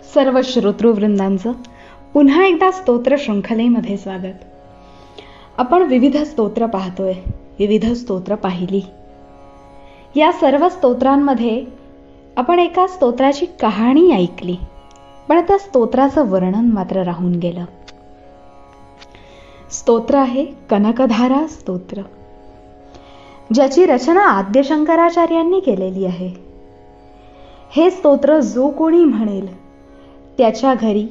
सर्व श्रोतृवृंदांचं पुन्हा एकदा स्तोत्र शृंखलेमध्ये स्वागत. आपण विविध स्तोत्र पाहतोय, विविध स्तोत्र पाहिली. या सर्व स्तोत्रांमध्ये आपण एका स्तोत्राची कहाणी ऐकली, पण त्या स्तोत्राचं वर्णन मात्र राहून गेलं. स्तोत्र आहे कनकधारा स्तोत्र, ज्याची रचना आद्य शंकराचार्यांनी केलेली आहे. हे स्तोत्र जो कोणी म्हणेल त्याच्या घरी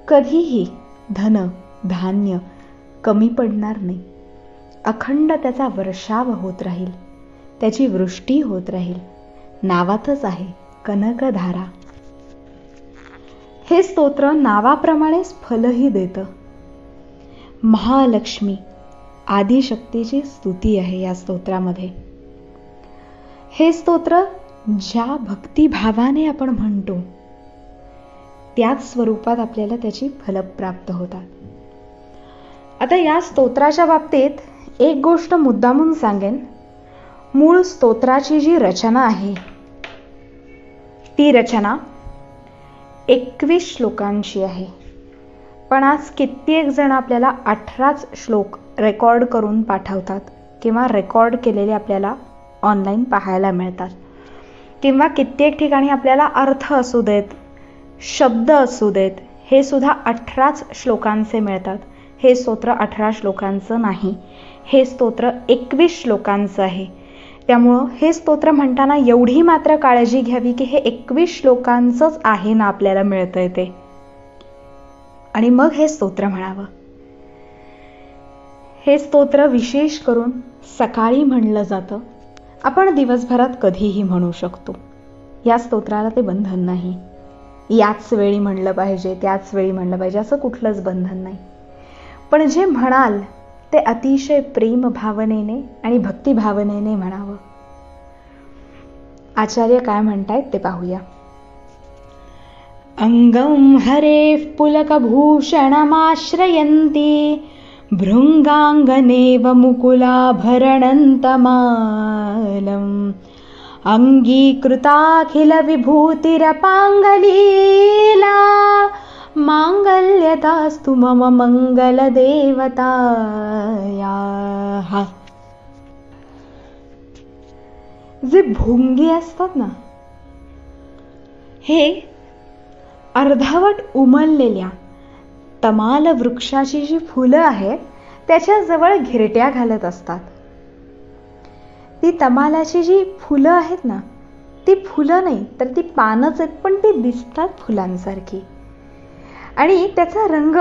कधीही धन धान्य कमी पडणार नाही. अखंड त्याचा वर्षाव होत राहील, त्याची वृष्टी होत राहील. नावातच आहे कनकधारा. हे स्तोत्र नावाप्रमाणेच फलही देतं. महालक्ष्मी आदिशक्तीची स्तुती आहे या स्तोत्रामध्ये. हे स्तोत्र ज्या भक्तिभावाने आपण म्हणतो त्याच स्वरूपात आपल्याला त्याची फल प्राप्त होतात. आता या स्तोत्राच्या बाबतीत एक गोष्ट मुद्दामून सांगेन. मूळ स्तोत्राची जी रचना आहे ती रचना 21 श्लोकांची आहे, पण आज कित्येक जण आपल्याला 18च श्लोक रेकॉर्ड करून पाठवतात किंवा रेकॉर्ड केलेले आपल्याला ऑनलाईन पाहायला मिळतात. किंवा कित्येक ठिकाणी आपल्याला अर्थ असू देत, शब्द असू देत, हे सुद्धा 18च श्लोकांचे मिळतात. हे स्तोत्र 18 श्लोकांचं नाही, हे स्तोत्र 21 श्लोकांचं आहे. त्यामुळं हे स्तोत्र म्हणताना एवढी मात्र काळजी घ्यावी की हे 21 श्लोकांचंच आहे ना आपल्याला मिळतंय ते, आणि मग हे स्तोत्र म्हणावं. हे स्तोत्र विशेष करून सकाळी म्हणलं जातं. आपण दिवसभरात कधीही म्हणू शकतो. या स्तोत्राला ते बंधन नाही. याच वेळी म्हणलं पाहिजे, त्याच वेळी म्हणलं पाहिजे असं कुठलंच बंधन नाही. पण जे म्हणाल ते अतिशय प्रेम भावनेने आणि भक्ती भावनेने म्हणावं. आचार्य काय म्हणतायत ते पाहूया. अंगम हरे पुलकभूषणमाश्रयन्ती भृंगांगनेव मुकुलाभरणन्तमालम् अंगीकृताखिल विभूतिरपांगलीला मांगल्यतास्तु मम मंगलदेवतायाः. जे भुंगे असतात ना, हे अर्धवट उमललेल्या तमाल वृक्षाची जी फुलं आहेत त्याच्या जवळ घिरट्या घालत असतात. ती तमालाची जी फुलं आहेत ना, ती फुलं नाही तर ती पानच आहेत, पण ती दिसतात फुलांसारखी. आणि त्याचा रंग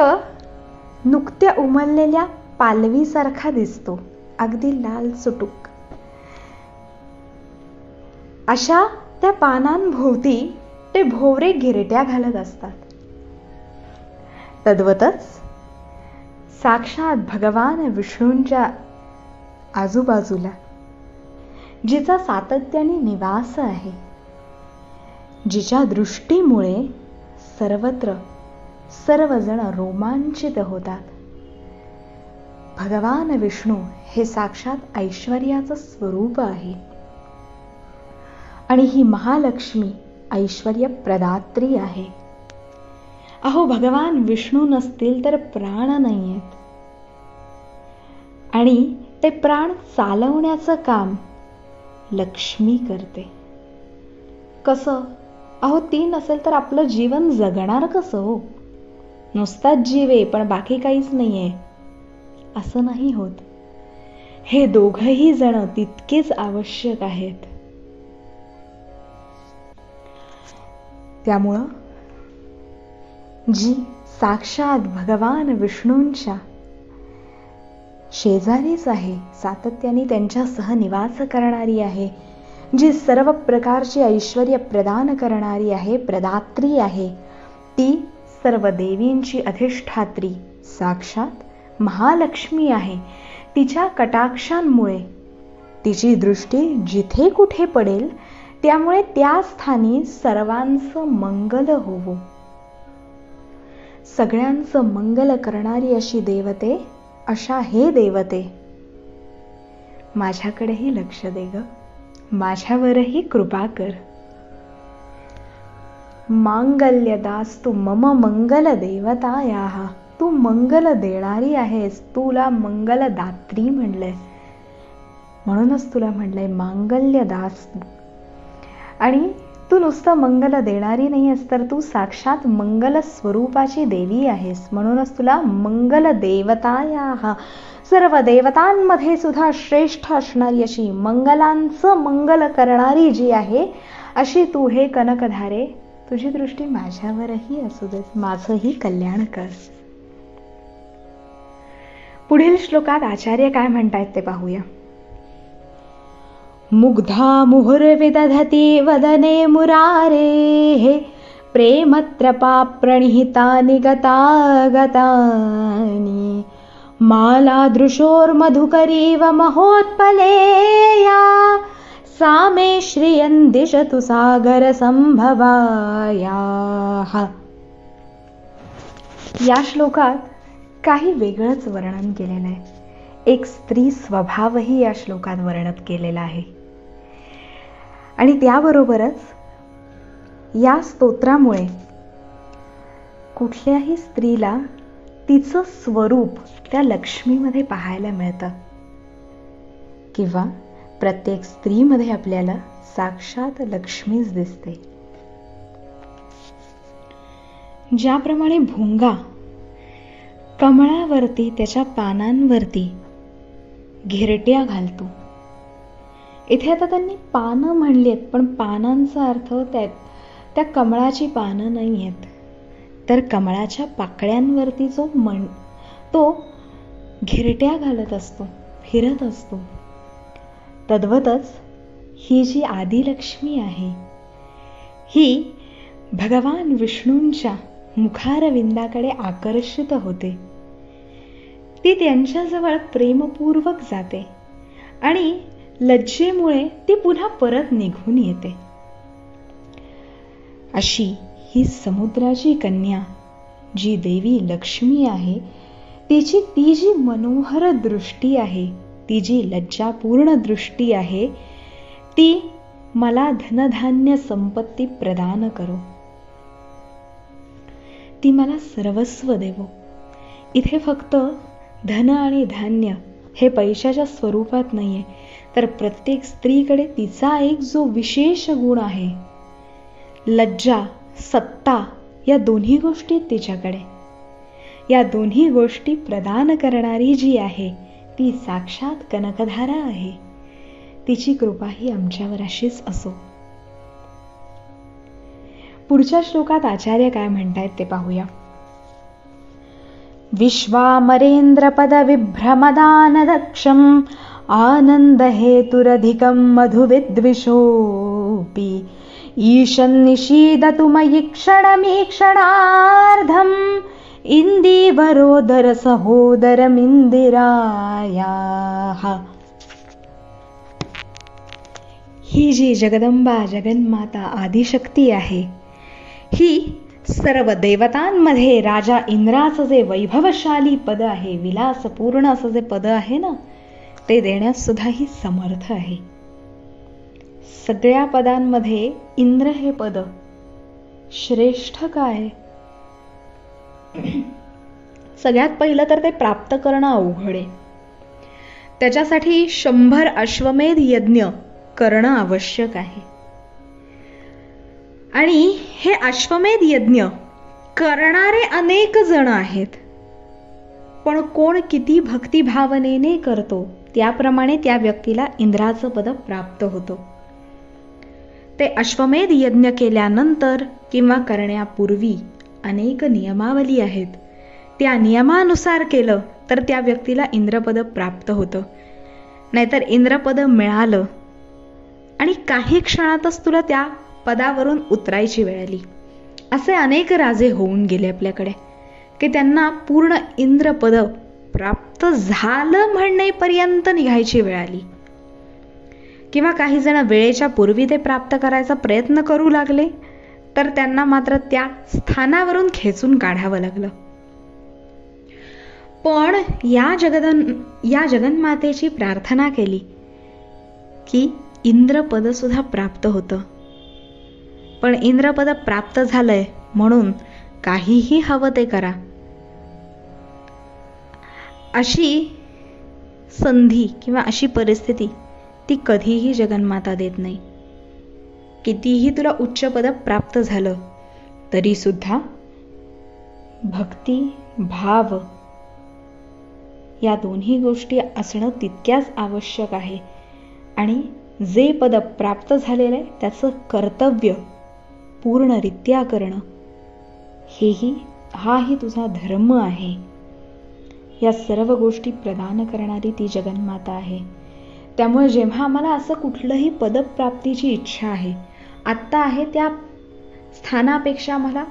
नुकत्या उमललेल्या पालवीसारखा दिसतो, अगदी लाल सुटूक. अशा त्या पानांभोवती ते भोवरे घिरट्या घालत असतात. तद्वतच साक्षात भगवान विष्णूंच्या आजूबाजूला जिचा सातत्याने निवास आहे, जिच्या दृष्टीमुळे सर्वत्र सर्वजण रोमांचित होतात. भगवान विष्णू हे साक्षात ऐश्वर्याचं स्वरूप आहे. आणि ही महालक्ष्मी ऐश्वर्य प्रदात्री आहे. अहो, भगवान विष्णू नसतील तर प्राण नाहीयेत, आणि ते प्राण चालवण्याचं काम लक्ष्मी करते. कसं? अहो, ती नसेल तर आपलं जीवन जगणार कसं हो? नुसताच जीव आहे पण बाकी काहीच नाहीये असं नाही होत. हे दोघही जण तितकेच आवश्यक आहेत. त्यामुळं जी साक्षात भगवान विष्णूंच्या शेजारीच आहे, सातत्याने त्यांच्या सहनिवास करणारी आहे, जी सर्व प्रकारची ऐश्वर्य प्रदान करणारी आहे, प्रदात्री आहे, ती सर्व देवींची अधिष्ठात्री साक्षात महालक्ष्मी आहे. तिच्या कटाक्षांमुळे तिची दृष्टी जिथे कुठे पडेल त्यामुळे त्या स्थानी सर्वांचं मंगल होवो. सगळ्यांचं मंगल करणारी अशी देवते, अशा हे देवते, माझ्याकडेही लक्ष दे ग, माझ्यावरही कृपा कर. मांगल्यदास्तु मम मंगल देवतायाः. तू मंगल देणारी आहेस, तुला मंगलदात्री म्हणलंय, म्हणूनच तुला म्हणलंय मांगल्यदास्तु. आणि तू नुसतं मंगल देणारी नाही आहेस, तर तू साक्षात मंगल स्वरूपाची देवी आहेस, म्हणूनच तुला मंगल देवतायाः. सर्व देवतांमध्ये सुद्धा श्रेष्ठ असणारी अशी मंगलांचं मंगल करणारी जी आहे, अशी तू हे कनकधारे, तुझी दृष्टी माझ्यावरही असू दे, माझंही कल्याण कर. पुढील श्लोकात आचार्य काय म्हणतायत ते पाहूया. मुग्धा मुहुर्विदधती वदने मुरारेः प्रेमत्रपा प्रणिहितानि गतागतानि मालादृशोर्मधुकरीव महोत्पलेया सा मे श्रियं दिशतु सागर संभवायाः. या श्लोकात काही वेगळंच वर्णन केलेलं आहे. एक स्त्री स्वभावही या श्लोकात वर्णित केलेला आहे. आणि त्याबरोबरच या स्तोत्रामुळे कुठल्याही स्त्रीला तिचं स्वरूप त्या लक्ष्मीमध्ये पाहायला मिळतं, किंवा प्रत्येक स्त्रीमध्ये आपल्याला साक्षात लक्ष्मीच दिसते. ज्याप्रमाणे भुंगा कमळावरती त्याच्या पानांवरती घिरट्या घालतो. इथे आता त्यांनी पानं म्हणली आहेत, पण पानांचा अर्थ त्या कमळाची पानं नाही आहेत, तर कमळाच्या पाकळ्यांवरती तो घिरट्या घालत असतो, फिरत असतो. तद्वतच ही जी आदिलक्ष्मी आहे, ही भगवान विष्णूंच्या मुखारविंदाकडे आकर्षित होते. ती त्यांच्याजवळ प्रेमपूर्वक जाते आणि लज्जेमुळे ती पुन्हा परत निघून येते. अशी ही समुद्राची कन्या जी देवी लक्ष्मी आहे, तिची ती जी मनोहर दृष्टी आहे, ती जी लज्जापूर्ण दृष्टी आहे, ती मला धनधान्य संपत्ती प्रदान करो, ती मला सर्वस्व देवो. इथे फक्त धन आणि धान्य हे पैशाच्या स्वरूपात नाहीये, तर प्रत्येक स्त्रीकडे तिचा एक जो विशेष गुण आहे, लज्जा, सत्ता, या दोन्ही गोष्टी तिच्याकडे. या दोन्ही गोष्टी प्रदान करणारी जी आहे ती साक्षात कनकधारा आहे. तिची कृपा ही आमच्यावर अशीच असो. पुढच्या श्लोकात आचार्य काय म्हणतायत ते पाहूया. विश्वामरेंद्रपद विभ्रमदानदक्षम् आनंद हेतुरधिकं मधुविद्विषोऽपि ईशन्निषीदतु मयि क्षणमीक्षणार्धम् इंदीवरोदर सहोदरमिंदिरायाः. ही जी जगदंबा, जगन्माता, आदिशक्ती आहे, ही सर्व देवतांमध्ये राजा इंद्राचं जे वैभवशाली पद आहे, विलासपूर्ण असं जे पद आहे ना, ते देण्यास सुद्धा ही समर्थ आहे. सगळ्या पदांमध्ये इंद्र हे पद श्रेष्ठ काय? सगळ्यात पहिलं तर ते प्राप्त करणं अवघड आहे. त्याच्यासाठी 100 अश्वमेध यज्ञ करणं आवश्यक आहे. आणि हे अश्वमेध यज्ञ करणारे अनेक जण आहेत, पण कोण किती भक्तिभावनेने करतो त्याप्रमाणे त्या व्यक्तीला इंद्राचं पद प्राप्त होतं. ते अश्वमेध यज्ञ केल्यानंतर किंवा करण्यापूर्वी अनेक नियमावली आहेत. त्या नियमानुसार केलं तर त्या व्यक्तीला इंद्रपद प्राप्त होतं. नाहीतर इंद्रपद मिळालं आणि काही क्षणातच तुला त्या पदावरून उतरायची वेळ आली. असे अनेक राजे होऊन गेले आपल्याकडे की त्यांना पूर्ण इंद्रपद प्राप्त झालं म्हणण्यापर्यंत निघायची वेळ आली, किंवा काही जण वेळेच्या पूर्वी ते प्राप्त करायचा प्रयत्न करू लागले, तर त्यांना मात्र त्या स्थानावरून खेचून काढावं लागलं. पण या जगन्मातेची प्रार्थना केली की इंद्रपद सुद्धा प्राप्त होतं. पण इंद्रपद प्राप्त झालंय म्हणून काहीही हवं ते करा, अशी संधी किंवा अशी परिस्थिती ती कधीही जगन्माता देत नाही. कितीही तुला उच्च पद प्राप्त झालं तरी सुद्धा भक्ती, भाव या दोन्ही गोष्टी असणं तितक्याच आवश्यक आहे. आणि जे पद प्राप्त झालेलं आहे त्याचं कर्तव्य पूर्णरित्या करणं हाही तुझा धर्म आहे. या सर्व गोष्टी प्रदान करणारी ती जगन्माता आहे. त्यामुळे जेव्हा आम्हाला असं कुठलंही पदप्राप्तीची इच्छा आहे, आत्ता आहे त्या स्थानापेक्षा मला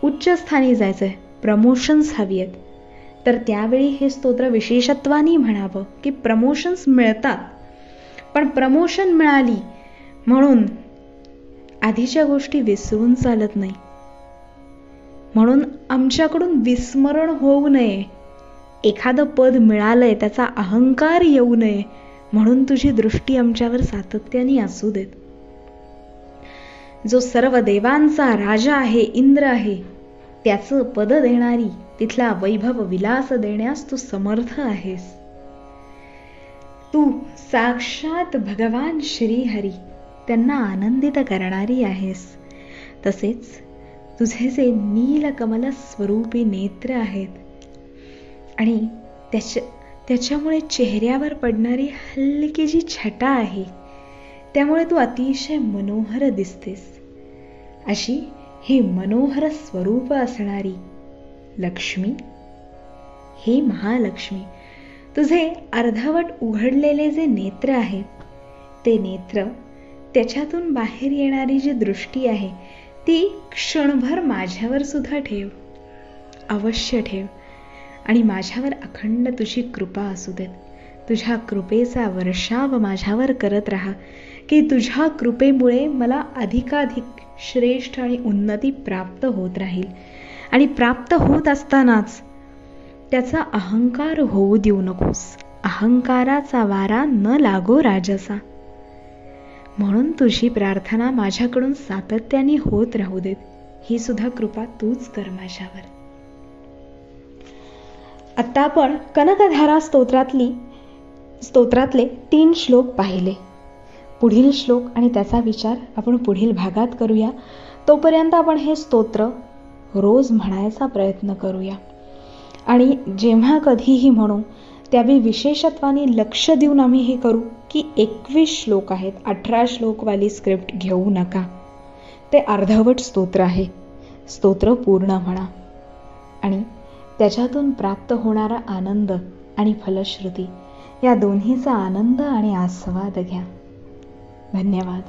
उच्च स्थानी जायचंय, प्रमोशन्स हवी आहेत, तर त्यावेळी हे स्तोत्र विशेषत्वाने म्हणावं की प्रमोशन्स मिळतात, पण प्रमोशन मिळाली म्हणून आधीच्या गोष्टी विसरून चालत नाही. म्हणून आमच्याकडून विस्मरण होऊ नये. एखादं पद मिळालंय त्याचा अहंकार येऊ नये म्हणून तुझी दृष्टी आमच्यावर सातत्याने असू देत. जो सर्व देवांचा राजा आहे, इंद्र आहे, त्याचं पद देणारी, तिथला वैभव विलास देण्यास तू समर्थ आहेस. तू साक्षात भगवान श्रीहरी त्यांना आनंदित करणारी आहेस. तसेच तुझे जे नीलकमल स्वरूपी नेत्र आहेत आणि त्याच्यामुळे चेहऱ्यावर पडणारी हलकी जी छटा आहे त्यामुळे तू अतिशय मनोहर दिसतेस. अशी ही मनोहर स्वरूप असणारी लक्ष्मी, हे महालक्ष्मी, तुझे अर्धवट उघडलेले जे नेत्र आहेत ते नेत्र, त्याच्यातून बाहेर येणारी जी दृष्टी आहे ती क्षणभर माझ्यावर सुद्धा ठेव, अवश्य ठेव. आणि माझ्यावर अखंड तुझी कृपा असू देत. तुझ्या कृपेचा वर्षाव माझ्यावर करत राहा की तुझ्या कृपेमुळे मला अधिकाधिक श्रेष्ठ आणि उन्नती प्राप्त होत राहील. आणि प्राप्त होत असतानाच त्याचा अहंकार होऊ देऊ नकोस. अहंकाराचा वारा न लागो राजसा. म्हणून तुझी प्रार्थना माझ्याकडून सातत्याने होत राहू देत. ही सुद्धा कृपा तूच कर माझ्यावर. आता आपण कनकधारा स्तोत्रातले 3 श्लोक पाहिले. पुढील श्लोक आणि त्याचा विचार आपण पुढील भागात करूया. तोपर्यंत आपण हे स्तोत्र रोज म्हणायचा प्रयत्न करूया. आणि जेव्हा कधीही म्हणू त्यावेळी विशेषत्वाने लक्ष देऊन आम्ही हे करू की 21 श्लोक आहेत, 18 श्लोकवाली स्क्रिप्ट घेऊ नका. ते अर्धवट स्तोत्र आहे. स्तोत्र पूर्ण म्हणा आणि त्याच्यातून प्राप्त होणारा आनंद आणि फलश्रुती या दोन्हीचा आनंद आणि आस्वाद घ्या. धन्यवाद.